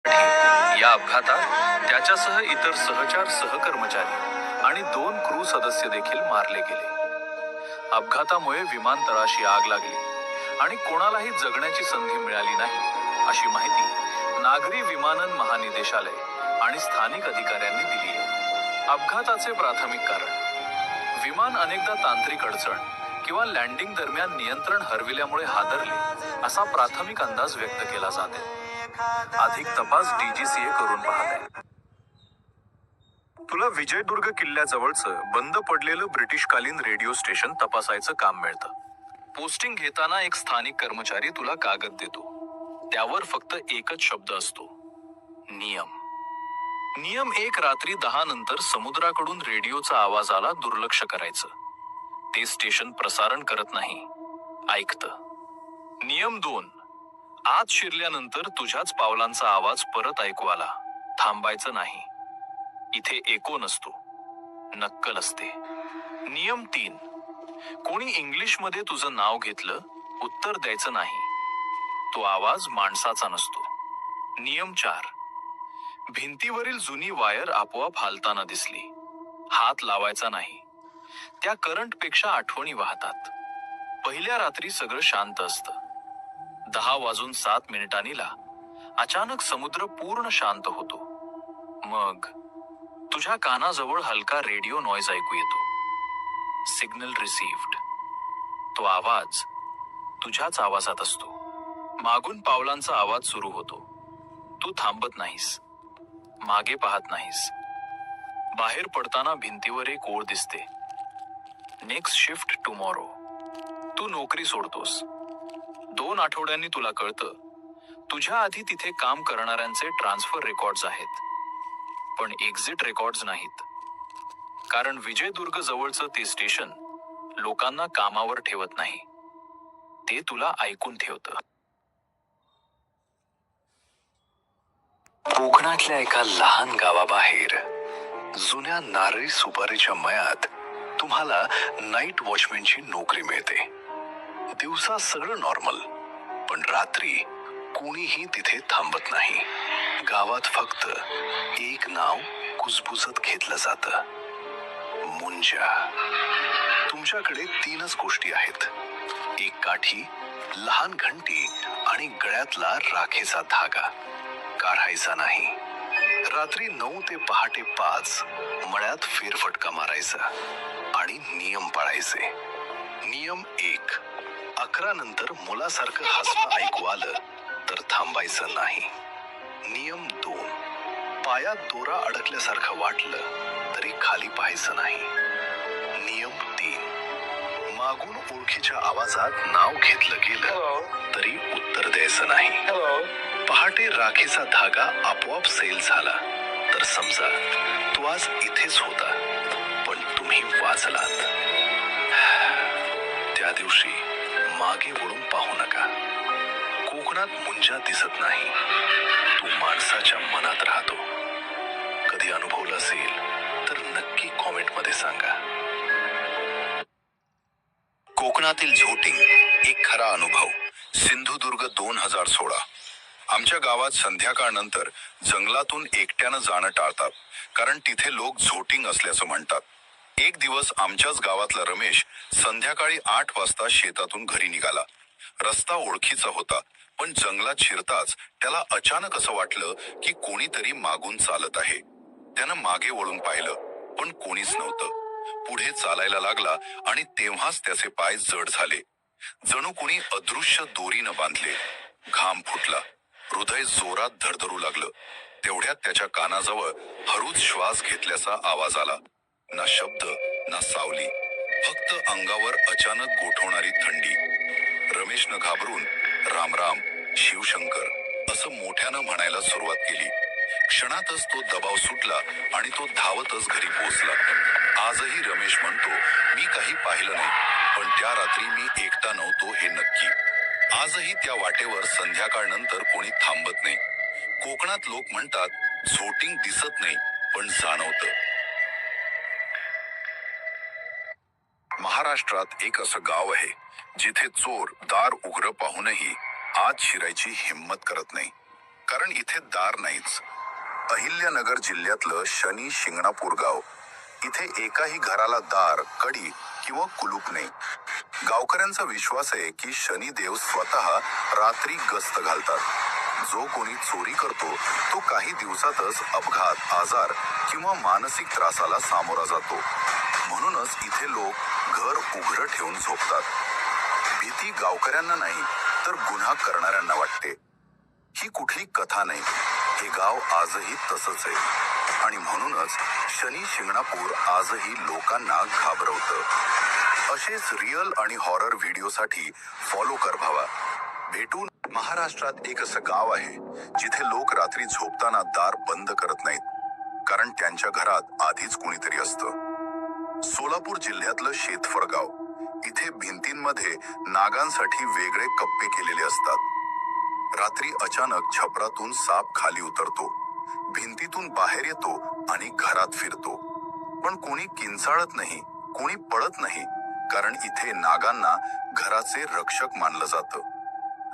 या अपघातात त्याच्यासह इतर सहचार सहकर्मचारी आणि 2 क्रू सदस्य देखील मारले गेले. अपघातामुळे विमानतळाशी आग लागली आणि कोणालाही जगण्याची संधी मिळाली नाही, अशी माहिती नागरी विमानन महानिदेशालय आणि स्थानिक अधिकाऱ्यांनी दिली आहे. अपघाताचे प्राथमिक कारण विमान अनेकदा तांत्रिक अडचण किंवा लँडिंग दरम्यान नियंत्रण हरविल्यामुळे हादरले, असा प्राथमिक अंदाज व्यक्त केला जातो. अधिक तपास DGCA करून पाहत. तुला विजयदुर्ग किल्ल्याजवळचं बंद पडलेलं ब्रिटिशकालीन रेडिओ स्टेशन तपासायचं काम मिळतं. पोस्टिंग घेताना एक स्थानिक कर्मचारी तुला कागद देतो. त्यावर फक्त एकच शब्द असतो, नियम. नियम 1, रात्री 10 नंतर समुद्राकडून रेडिओचा आवाज आला दुर्लक्ष करायचं. ते स्टेशन प्रसारण करत नाही, ऐकतं. नियम 2, आत शिरल्यानंतर तुझ्याच पावलांचा आवाज परत ऐकू आला, थांबायचं नाही. इथे एको नसतो, नक्कल असते. नियम 3, कोणी इंग्लिशमध्ये तुझं नाव घेतलं, उत्तर द्यायचं नाही. तो आवाज माणसाचा नसतो. नियम 4, भिंतीवरील जुनी वायर आपोआप हालताना दिसली, हात लावायचा नाही. त्या करंटपेक्षा आठवणी वाहतात. पहिल्या रात्री सगळं शांत असतं. 10:07 अचानक समुद्र पूर्ण शांत होतो. मग तुझ्या कानाजवळ हलका रेडिओ नॉइज ऐकू येतो, सिग्नल रिसीव्ड. तो आवाज तुझ्याच आवाजात असतो. मागून पावलांचा आवाज सुरू होतो. तू थांबत नाहीस, मागे पाहत नाहीस. बाहेर पडताना भिंतीवर एक ओळ दिसते, नेक्स्ट शिफ्ट टुमॉरो. तू नोकरी सोडतोस. 2 आठवड्यांनी तुला कळतं, तुझ्या आधी तिथे काम करणाऱ्यांचे ट्रान्सफर रेकॉर्ड्स आहेत, पण एक्झिट रेकॉर्ड्स नाहीत. कारण विजयदुर्ग जवळचं ते स्टेशन लोकांना कामावर ठेवत नाही, ते तुला ऐकून ठेवतं. कोकणातल्या एका लहान गावाबाहेर जुन्या नारळी सुपारीच्या मळ्यात तुम्हाला नाईट वॉचमॅनची नोकरी मिळते. दिवसा सगळं नॉर्मल, पण रात्री कोणीही तिथे थांबत नाही. गावात फक्त एक नाव कुजबुजत घेतलं जातं, मुंजा. तुमच्याकडे 3च गोष्टी आहेत, एक काठी, लहान घंटी आणि गळ्यातला राखेचा धागा. काढायचा नाही. रात्री 9 ते पहाटे 5 मळ्यात फेरफटका मारायचा आणि नियम पाळायचे. नियम 1, 11 नंतर मुलासारखं हसणं ऐकू आलं तर थांबायचं नाही. नियम 2, पायात दोरा अडकल्यासारखं वाटलं तरी खाली पाहायचं नाही. नियम 3, मागून ओळखीच्या आवाजात नाव घेतलं गेलं तरी उत्तर द्यायचं नाही. पहाटे राखीचा धागा आपोआप सैल झाला तर समजा तो आज इथेच होता, पण तुम्ही वाचलात. त्या दिवशी मागे वळून पाहू नका. कोकणात मुंजा दिसत नाही, तू माणसाच्या मनात राहतो. कधी अनुभवलं असेल तर नक्की कॉमेंटमध्ये सांगा. कोकणातील झोटिंग एक खरा अनुभव. सिंधुदुर्ग 2016. आमच्या गावात संध्याकाळनंतर जंगलातून एकट्यानं जाणं टाळतात, कारण तिथे लोक झोटिंग असल्याचं म्हणतात. एक दिवस आमच्याच गावातला रमेश संध्याकाळी 8 वाजता शेतातून घरी निघाला. रस्ता ओळखीचा होता, पण जंगलात शिरताच त्याला अचानक असं वाटलं की कोणीतरी मागून चालत आहे. त्यानं मागे वळून पाहिलं, पण कोणीच नव्हतं. पुढे चालायला लागला आणि तेव्हाच त्याचे पाय जड झाले, जणू कोणी अदृश्य दोरीनं बांधले. घाम फुटला, हृदय जोरात धडधडू लागलं. तेवढ्यात त्याच्या कानाजवळ हळूच श्वास घेतल्याचा आवाज आला. ना शब्द ना सावली, फक्त अंगावर अचानक गोठवणारी थंडी. रमेशनं घाबरून राम राम, शिवशंकर असं मोठ्यानं म्हणायला सुरुवात केली. क्षणातच तो दबाव सुटला आणि तो धावतच घरी पोहोचला. आजही रमेश म्हणतो, मी काही पाहिलं नाही, पण त्या रात्री मी एकटा नव्हतो हे नक्की. आजही त्या वाटेवर संध्याकाळ नंतर कोणी थांबत नाही. कोकणात लोक म्हणतात, झोटिंग दिसत नाही पण जाणवतं. महाराष्ट्रात एक असं गाव आहे जिथे चोर दार उघडं पाहूनही आत शिरायची हिम्मत करत नाही. कारण इथे दार नाहीच. अहिल्यानगर जिल्ह्यातलं शनी शिंगणापूर गाव. इथे एकाही घराला दार, कडी किंवा कुलूप नाही. गावकऱ्यांचा विश्वास आहे की शनिदेव स्वतः रात्री गस्त घालतात. जो कोणी चोरी करतो तो काही दिवसातच अपघात, आजार किंवा मानसिक त्रासाला सामोरा जातो. म्हणूनच इथे लोक घर उघडं ठेवून झोपतात. भीती गावकऱ्यांना नाही तर गुन्हा करणाऱ्यांना वाटते. ही कुठली कथा नाही, हे गाव आजही तसंच आहे आणि म्हणूनच शनी शिंगणापूर आजही लोकांना घाबरवतं. असेच रिअल आणि हॉरर व्हिडिओसाठी फॉलो कर भावा. भेटून. महाराष्ट्रात एक असं गाव आहे जिथे लोक रात्री झोपताना दार बंद करत नाहीत, कारण त्यांच्या घरात आधीच कुणीतरी असतं. सोलापूर जिल्ह्यातलं शेतफळ गाव. इथे भिंतींमध्ये नागांसाठी वेगळे कप्पे केलेले असतात. रात्री अचानक छपरातून साप खाली उतरतो, भिंतीतून बाहेर येतो आणि घरात फिरतो. पण कोणी किंचाळत नाही, कोणी पळत नाही, कारण इथे नागांना घराचे रक्षक मानलं जातं.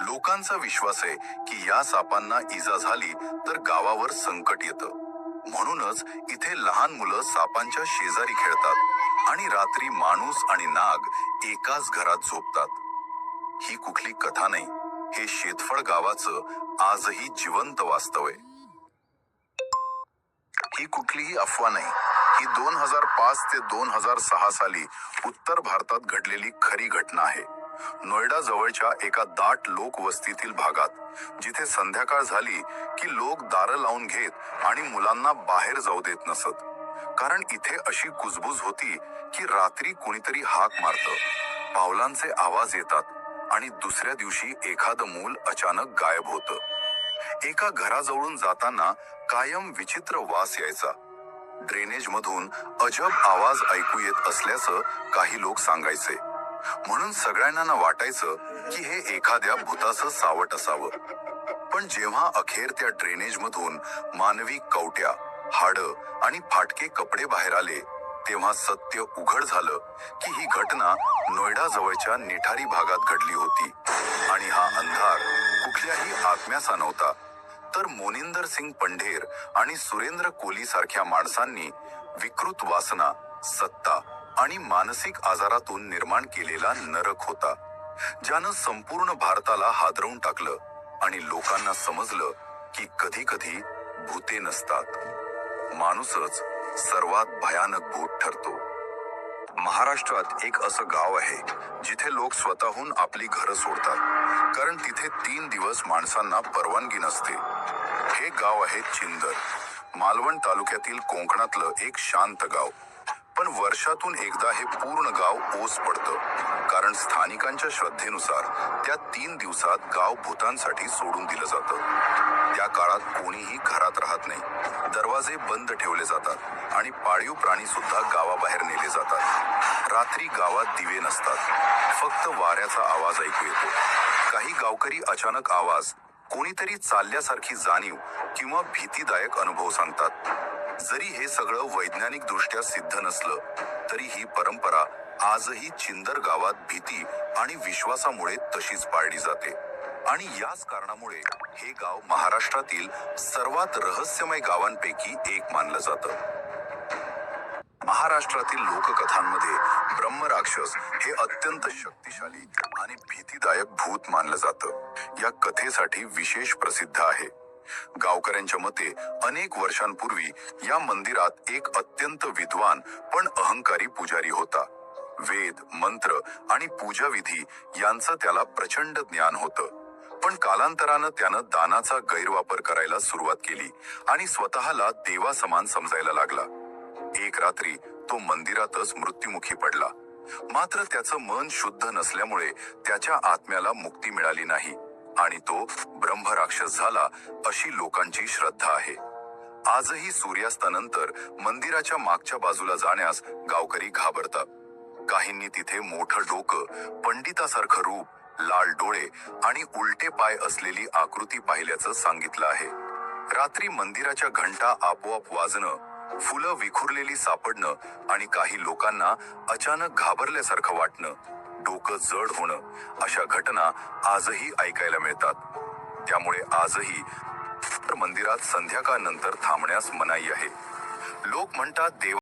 लोकांचा विश्वास आहे की या सापांना इजा झाली तर गावावर संकट येतं. म्हणूनच इथे लहान मुलं सापांच्या शेजारी खेळतात आणि रात्री माणूस आणि नाग एकाच घरात झोपतात. ही कुठली कथा नाही, हे शेतफळ गावाचं आजही जिवंत वास्तव आहे. ही कुठलीही अफवा नाही, ही 2005 ते 2006 साली उत्तर भारतात घडलेली खरी घटना आहे. नोएडा जवळच्या एका दाट लोकवस्तीतील भागात, जिथे संध्याकाळ झाली की लोक दारं लावून घेत आणि मुलांना बाहेर जाऊ देत नसत. कारण इथे अशी कुजबूज होती की रात्री कुणीतरी हाक मारतं, पावलांचे आवाज येतात आणि दुसऱ्या दिवशी एखादं मूल अचानक गायब होतं. एका घराजवळून जाताना कायम विचित्र वास यायचा. ड्रेनेज मधून अजब आवाज ऐकू येत असल्याचं काही लोक सांगायचे. म्हणून सगळ्यांना वाटायचं की हे एखाद्या भूताचं सावट असावं. पण जेव्हा अखेर त्या ड्रेनेज मधून मानवी कवट्या, हाडं आणि फाटके कपडे बाहेर आले, तेव्हा सत्य उघड झालं की ही घटना नोएडा जवळच्या निठारी भागात घडली होती. आणि हा अंधार कुठल्याही आत्म्याचा नव्हता, तर मोनिंदर सिंग पंढेर आणि सुरेंद्र कोली सारख्या माणसांनी विकृत वासना, सत्ता आणि मानसिक आजारातून निर्माण केलेला नरक होता, ज्यानं संपूर्ण भारताला हादरवून टाकलं. आणि लोकांना समजलं की कधी कधी भूते नसतात, माणूसच सर्वात भयानक भूत ठरतो. महाराष्ट्रात एक असं गाव आहे जिथे लोक स्वतःहून आपली घरं सोडतात, कारण तिथे 3 दिवस माणसांना परवानगी नसते. हे गाव आहे चिंदर, मालवण तालुक्यातील कोकणातलं एक शांत गाव. पण वर्षातून एकदा हे पूर्ण गाव ओस पडतं, कारण स्थानिकांच्या श्रद्धेनुसार त्या 3 दिवसात गाव भूतांसाठी सोडून दिलं जातं. त्या काळात कोणीही घरात राहत नाही, दरवाजे बंद ठेवले जातात आणि पाळीव प्राणी सुद्धा गावाबाहेर नेले जातात. रात्री गावात दिवे नसतात, फक्त वाऱ्याचा आवाज ऐकू येतो. काही गावकरी अचानक आवाज, कोणीतरी चालल्यासारखी जाणीव किंवा भीतीदायक अनुभव सांगतात. जरी हे सगळं वैज्ञानिक दृष्ट्या सिद्ध नसलं, तरी ही परंपरा आजही चिंदर गावात भीती आणि विश्वासामुळे तशीच पाळली जाते. आणि याच कारणामुळे हे गाव महाराष्ट्रातील सर्वात रहस्यमय गावांपैकी एक मानलं जातं. महाराष्ट्रातील लोककथांमध्ये ब्रह्मराक्षस हे अत्यंत शक्तिशाली आणि भीतीदायक भूत मानलं जातं. या कथेसाठी विशेष प्रसिद्ध आहे. गावकऱ्यांच्या मते अनेक वर्षांपूर्वी या मंदिरात एक अत्यंत विद्वान पण अहंकारी पुजारी होता. वेद, मंत्र आणि पूजाविधी यांचं त्याला प्रचंड ज्ञान होतं. पण कालांतरानं त्यानं दानाचा गैरवापर करायला सुरुवात केली आणि स्वतःला देवासमान समजायला लागला. एक रात्री तो मंदिरातच मृत्युमुखी पडला. मात्र त्याचं मन शुद्ध नसल्यामुळे त्याच्या आत्म्याला मुक्ती मिळाली नाही आणि तो ब्रह्मराक्षस झाला, अशी लोकांची श्रद्धा आहे. आजही सूर्यास्तानंतर मंदिराच्या मागच्या बाजूला जाण्यास गावकरी घाबरतात. काहींनी तिथे मोठं डोकं, पंडितासारखं रूप, लाल डोळे आणि उलटे पाय असलेली आकृती पाहिल्याचं सांगितलं आहे. रात्री मंदिराच्या घंटा आपोआप वाजणं, फुलं विखुरलेली सापडणं आणि काही लोकांना अचानक घाबरल्यासारखं वाटणं, डोकं जड होणं, अशा घटना आजही ऐकायला मिळतात. त्यामुळे आजही तर मंदिरात संध्याकाळनंतर थांबण्यास मनाई आहे. लोक म्हणतात देव